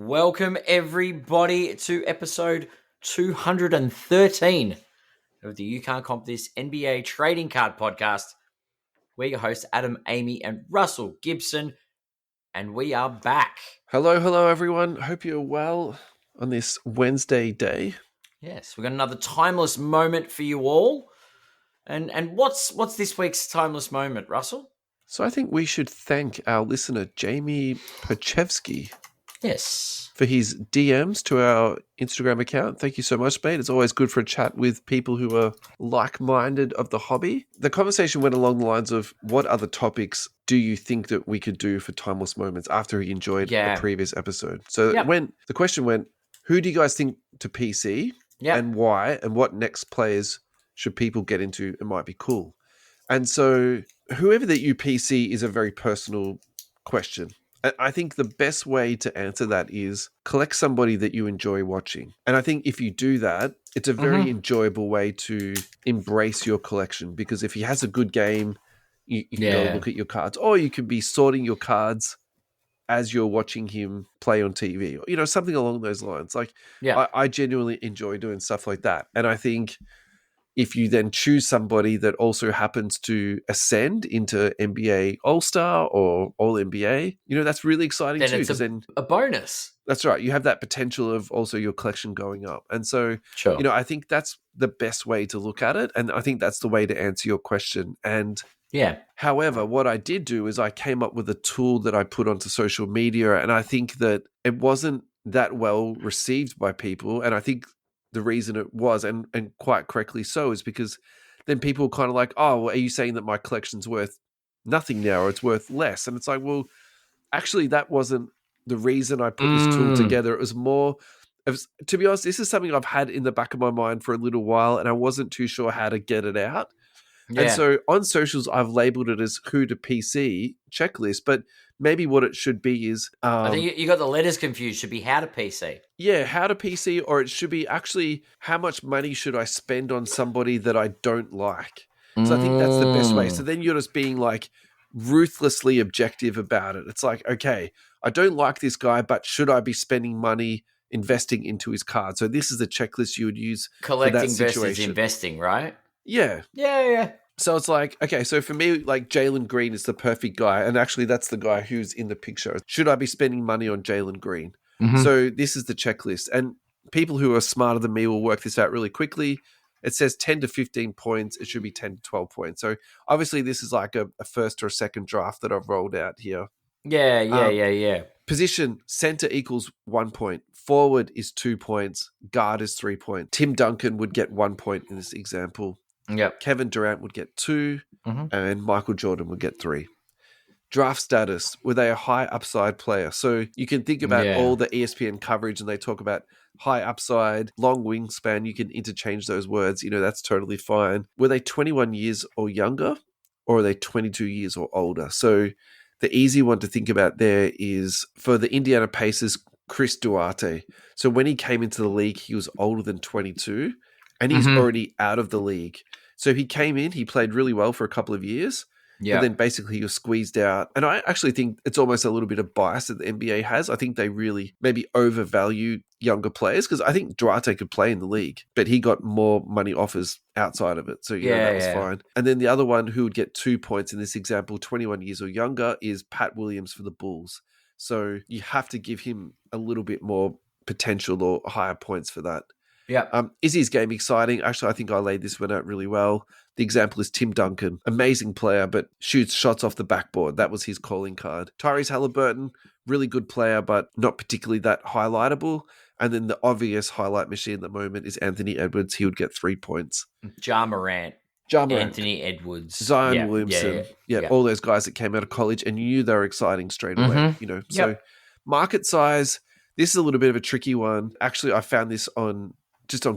Welcome, everybody, to episode 213 of the You Can't Comp This NBA Trading Card Podcast. We're your hosts, Adam, Amy, and Russell Gibson, and we are back. Hello, everyone. Hope you're well on this Wednesday day. Yes, we've got another timeless moment for you all. And what's this week's timeless moment, Russell? So I think we should thank our listener, Jamie Pachevsky, Yes, for his DMs to our Instagram account. Thank you so much, mate. It's always good for a chat with people who are like-minded of the hobby. The conversation went along the lines of, what other topics do you think that we could do for timeless moments after he enjoyed the previous episode? So the question went, who do you guys think to PC and why, and what next players should people get into and might be cool? And so whoever that you PC is a very personal question. I think the best way to answer that is collect somebody that you enjoy watching. And I think if you do that, it's a very enjoyable way to embrace your collection, because if he has a good game, you can go look at your cards, or you could be sorting your cards as you're watching him play on TV, or, something along those lines. I genuinely enjoy doing stuff like that. And I think if you then choose somebody that also happens to ascend into NBA All-Star or All-NBA, that's really exciting then too. It's a bonus. That's right. You have that potential of also your collection going up. And so, I think that's the best way to look at it. And I think that's the way to answer your question. And however, what I did do is I came up with a tool that I put onto social media. And I think that it wasn't that well received by people. And I think the reason it was, and quite correctly so, is because then people were kind of like, oh, well, are you saying that my collection's worth nothing now, or it's worth less? And it's like, well, actually, that wasn't the reason I put this tool together. It was more, to be honest, this is something I've had in the back of my mind for a little while, and I wasn't too sure how to get it out. Yeah. And so on socials, I've labeled it as who to PC checklist, but maybe what it should be is... I think you got the letters confused. It should be how to PC. Yeah, how to PC, or it should be actually how much money should I spend on somebody that I don't like. So I think that's the best way. So then you're just being like ruthlessly objective about it. It's like, okay, I don't like this guy, but should I be spending money investing into his card? So this is the checklist you would use collecting for that situation. Versus investing, right? Yeah. Yeah. So it's like, okay, so for me, like Jalen Green is the perfect guy. And actually that's the guy who's in the picture. Should I be spending money on Jalen Green? Mm-hmm. So this is the checklist. And people who are smarter than me will work this out really quickly. It says 10 to 15 points. It should be 10 to 12 points. So obviously this is like a first or a second draft that I've rolled out here. Yeah. Position, center equals 1 point. Forward is 2 points. Guard is 3 points. Tim Duncan would get 1 point in this example. Yep. Kevin Durant would get 2, and Michael Jordan would get 3. Draft status, were they a high upside player? So you can think about all the ESPN coverage, and they talk about high upside, long wingspan. You can interchange those words. That's totally fine. Were they 21 years or younger, or are they 22 years or older? So the easy one to think about there is for the Indiana Pacers, Chris Duarte. So when he came into the league, he was older than 22, and he's already out of the league. So he came in, he played really well for a couple of years, but then basically he was squeezed out. And I actually think it's almost a little bit of bias that the NBA has. I think they really maybe overvalue younger players, because I think Duarte could play in the league, but he got more money offers outside of it. So that was fine. And then the other one who would get 2 points in this example, 21 years or younger, is Pat Williams for the Bulls. So you have to give him a little bit more potential or higher points for that. Yeah. Is his game exciting? Actually, I think I laid this one out really well. The example is Tim Duncan. Amazing player, but shoots shots off the backboard. That was his calling card. Tyrese Halliburton, really good player, but not particularly that highlightable. And then the obvious highlight machine at the moment is Anthony Edwards. He would get 3 points. Ja Morant. Anthony Edwards. Zion Williamson. Yeah, all those guys that came out of college, and you knew they were exciting straight away. So market size, this is a little bit of a tricky one. Actually, I found this on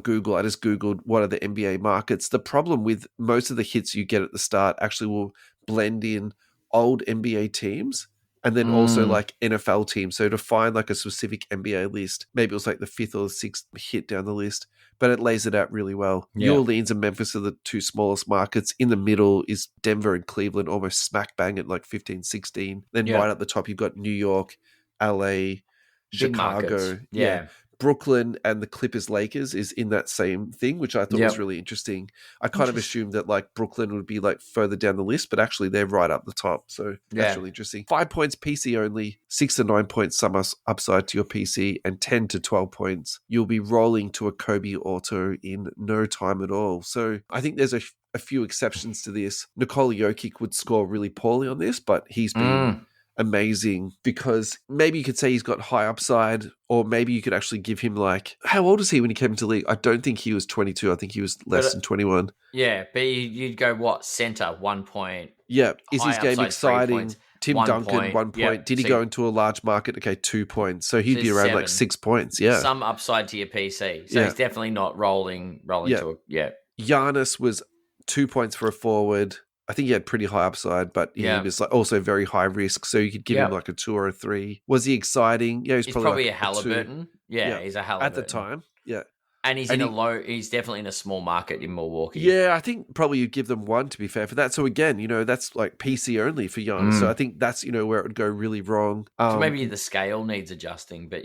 Google. I just Googled what are the NBA markets. The problem with most of the hits you get at the start actually will blend in old NBA teams and then also like NFL teams. So to find like a specific NBA list, maybe it was like the 5th or 6th hit down the list, but it lays it out really well. Yeah. New Orleans and Memphis are the two smallest markets. In the middle is Denver and Cleveland, almost smack bang at like 15, 16. Then right at the top, you've got New York, LA, Big markets. Chicago. Yeah. Brooklyn and the Clippers Lakers is in that same thing, which I thought was really interesting. I kind of assumed that like Brooklyn would be like further down the list, but actually they're right up the top. So that's really interesting. 5 points PC only, 6 to 9 points sum upside to your PC, and 10 to 12 points. You'll be rolling to a Kobe auto in no time at all. So I think there's a few exceptions to this. Nikola Jokic would score really poorly on this, but he's been amazing because maybe you could say he's got high upside, or maybe you could actually give him like, how old is he when he came into the league? I don't think he was 22. I think he was less than 21. Yeah, but you'd go what? Center, 1 point. Yeah. Is his game upside, exciting? Tim Duncan, 1 point. Yep. Did he go into a large market? Okay, 2 points. So he'd be around 7. Like 6 points. Yeah. Some upside to your PC. So he's definitely not rolling to a, Giannis was 2 points for a forward. I think he had pretty high upside, but he was like also very high risk. So you could give him like a 2 or a 3. Was he exciting? Yeah, he's probably like a Halliburton. He's a Halliburton at the time. Yeah, and he's he's definitely in a small market in Milwaukee. Yeah, I think probably you'd give them 1 to be fair for that. So again, that's like PC only for Giannis. So I think that's where it would go really wrong. So maybe the scale needs adjusting, but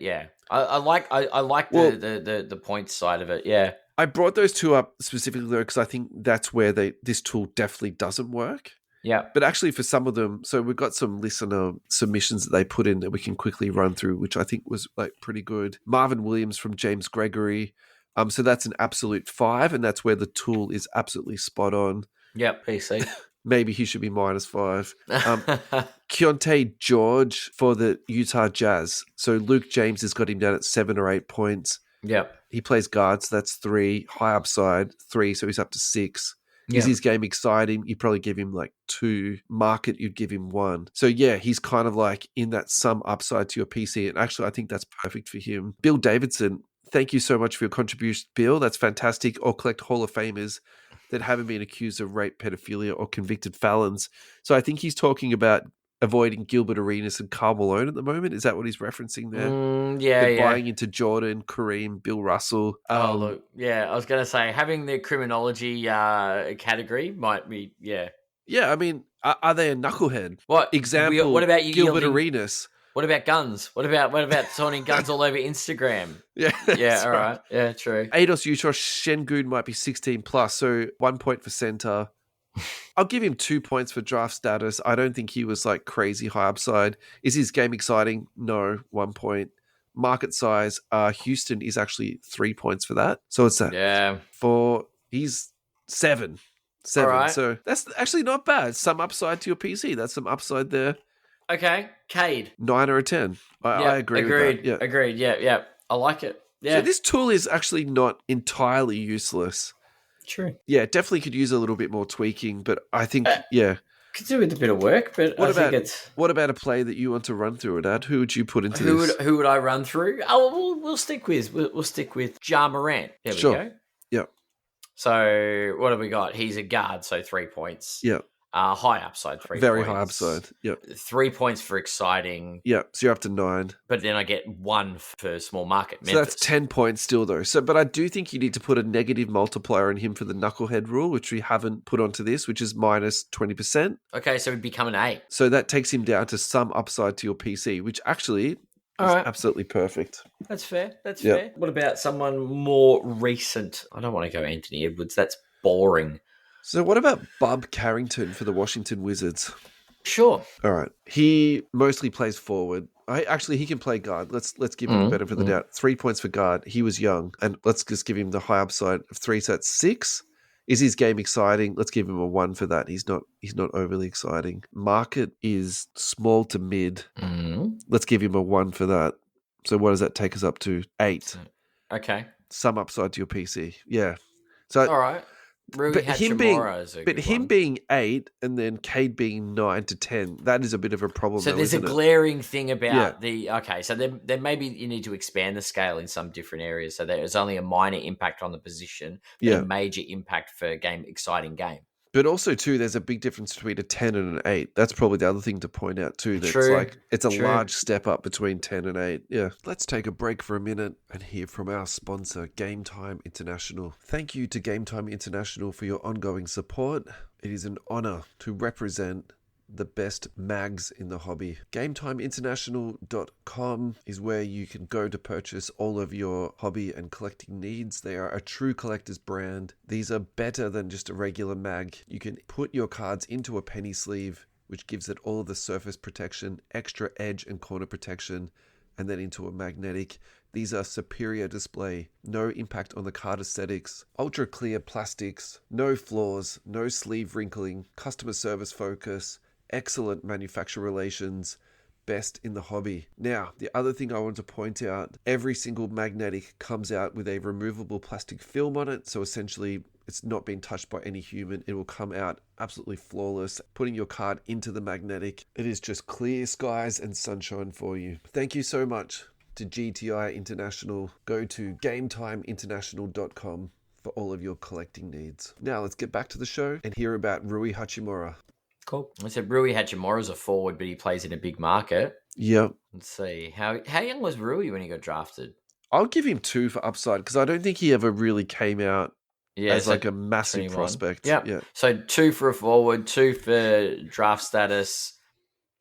I like the points side of it. Yeah. I brought those two up specifically though because I think that's where this tool definitely doesn't work. Yeah. But actually for some of them, so we've got some listener submissions that they put in that we can quickly run through, which I think was like pretty good. Marvin Williams from James Gregory. So that's an absolute 5, and that's where the tool is absolutely spot on. Yep, PC. Maybe he should be -5. Keontae George for the Utah Jazz. So Luke James has got him down at 7 or 8 points. Yep. He plays guards, that's 3. High upside, 3, so he's up to 6. Is his game exciting? You'd probably give him like 2. Market, you'd give him 1. So he's kind of like in that some upside to your PC. And actually, I think that's perfect for him. Bill Davidson, thank you so much for your contribution, Bill. That's fantastic. Or collect Hall of Famers that haven't been accused of rape, pedophilia, or convicted felons. So I think he's talking about avoiding Gilbert Arenas and Karl Malone at the moment. Is that what he's referencing there? Buying into Jordan, Kareem, Bill Russell. I was going to say having the criminology category might be, Yeah, I mean, are they a knucklehead? What example? What about you, Gilbert Arenas? What about guns? What about taunting guns all over Instagram? Yeah, all right. Yeah, true. Ados Utah Şengün might be 16 plus, so 1 point for center. I'll give him 2 points for draft status. I don't think he was like crazy high upside. Is his game exciting? No, 1 point. Market size, Houston is actually 3 points for that. So it's that. Yeah. He's 7. All right. So that's actually not bad. Some upside to your PC. That's some upside there. Okay. Cade. 9 or a 10. I agree with that. Yeah. Agreed. Yeah. I like it. Yeah. So this tool is actually not entirely useless. True. Yeah, definitely could use a little bit more tweaking, but I think, could do with a bit of work, but what about a play that you want to run through, Dad? Who would you put into this? Who would I run through? Oh, we'll stick with Ja Morant. There we go. Yeah. So what have we got? He's a guard, so 3 points. Yeah. High upside, 3 Very points. high upside. Yep. 3 points for exciting. Yeah. So you're up to 9. But then I get 1 for small market. Memphis. So that's 10 points still, though. But I do think you need to put a negative multiplier on him for the knucklehead rule, which we haven't put onto this, which is minus 20%. Okay, so it'd become an 8. So that takes him down to some upside to your PC, which actually is absolutely perfect. That's fair. Fair. What about someone more recent? I don't want to go Anthony Edwards. That's boring. So what about Bub Carrington for the Washington Wizards? Sure. All right. He mostly plays forward. He can play guard. Let's give him the benefit of the doubt. 3 points for guard. He was young. And let's just give him the high upside of 3. So that's 6. Is his game exciting? Let's give him a 1 for that. He's not overly exciting. Market is small to mid. Let's give him a 1 for that. So what does that take us up to? 8. Okay. Some upside to your PC. Yeah. So all right. But him being 8 and then Cade being 9 to 10, that is a bit of a problem. So there's a glaring thing about so then maybe you need to expand the scale in some different areas. So there's only a minor impact on the position, but a major impact for exciting game. But also, too, there's a big difference between a 10 and an 8. That's probably the other thing to point out, too. That's it's a large step up between 10 and 8. Yeah. Let's take a break for a minute and hear from our sponsor, Game Time International. Thank you to Game Time International for your ongoing support. It is an honor to represent the best mags in the hobby. GameTimeInternational.com is where you can go to purchase all of your hobby and collecting needs. They are a true collector's brand. These are better than just a regular mag. You can put your cards into a penny sleeve, which gives it all of the surface protection, extra edge and corner protection, and then into a magnetic. These are superior display, no impact on the card aesthetics, ultra clear plastics, no flaws, no sleeve wrinkling, customer service focus, excellent manufacturer relations, best in the hobby. Now, the other thing I want to point out, every single magnetic comes out with a removable plastic film on it, so essentially it's not been touched by any human. It will come out absolutely flawless. Putting your card into the magnetic, it is just clear skies and sunshine for you. Thank you so much to GTI International. Go to GameTimeInternational.com for all of your collecting needs. Now let's get back to the show and hear about Rui Hachimura. Cool. I said Rui Hachimura's a forward, but he plays in a big market. Yep. Let's see. How young was Rui when he got drafted? I'll give him 2 for upside because I don't think he ever really came out as so like a massive 21. prospect. Yep. Yeah. So 2 for a forward, 2 for draft status.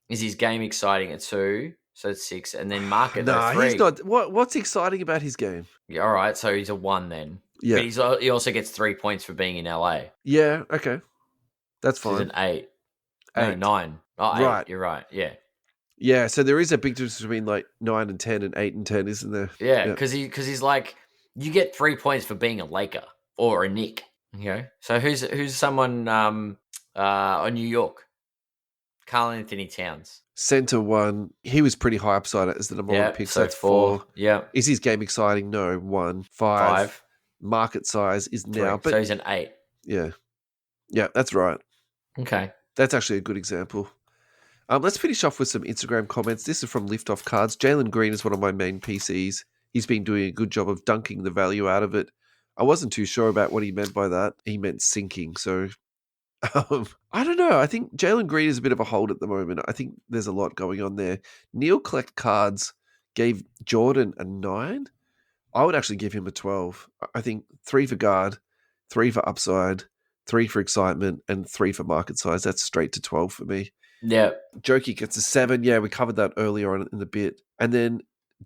Is his game exciting at 2? So it's 6. And then market at 3. He's not. What's exciting about his game? Yeah, all right. So he's a 1 then. Yeah. But he also gets 3 points for being in LA. Yeah, okay. That's So fine. he's an 8. 8. No, 9. Oh, 8. Right. You're right. Yeah. Yeah, so there is a big difference between like 9 and 10 and 8 and 10, isn't there? Yeah, because he's like, you get 3 points for being a Laker or a Knick. Okay, so who's someone on New York? Karl Anthony Towns. Center 1. He was pretty high upside as the number 1 pick. So that's 4. Yeah. Is his game exciting? No. 1. 5. Market size is 3. now. But so he's an 8. Yeah. Yeah, that's right. Okay. That's actually a good example. Let's finish off with some Instagram comments. This is from Lift Off Cards. Jalen Green is one of my main PCs. He's been doing a good job of dunking the value out of it. I wasn't too sure about what he meant by that. He meant sinking. So I don't know. I think Jalen Green is a bit of a hold at the moment. I think there's a lot going on there. Neil Collect Cards gave Jordan a 9. I would actually give him a 12. I think 3 for guard, 3 for upside, 3 for excitement, and 3 for market size. That's straight to 12 for me. Yeah. Jokey gets a 7. Yeah, we covered that earlier on in the bit. And then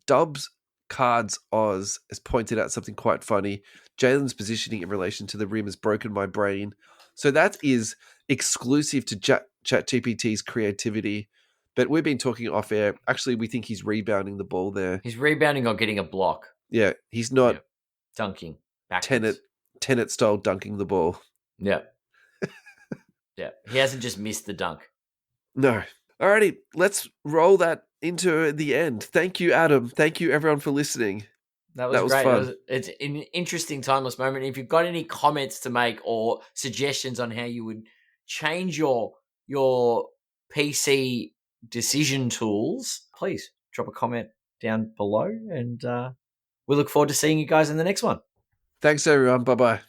Dubs Cards Oz has pointed out something quite funny. Jalen's positioning in relation to the rim has broken my brain. So that is exclusive to ChatGPT's creativity. But we've been talking off air. Actually, we think he's rebounding the ball there. He's rebounding or getting a block. Yeah, he's not dunking backwards. Tenet style dunking the ball. Yeah. Yeah. He hasn't just missed the dunk. No. Alrighty, let's roll that into the end. Thank you, Adam. Thank you, everyone, for listening. That was great. Fun. It's an interesting timeless moment. If you've got any comments to make or suggestions on how you would change your PC decision tools, please drop a comment down below, and we look forward to seeing you guys in the next one. Thanks, everyone. Bye-bye.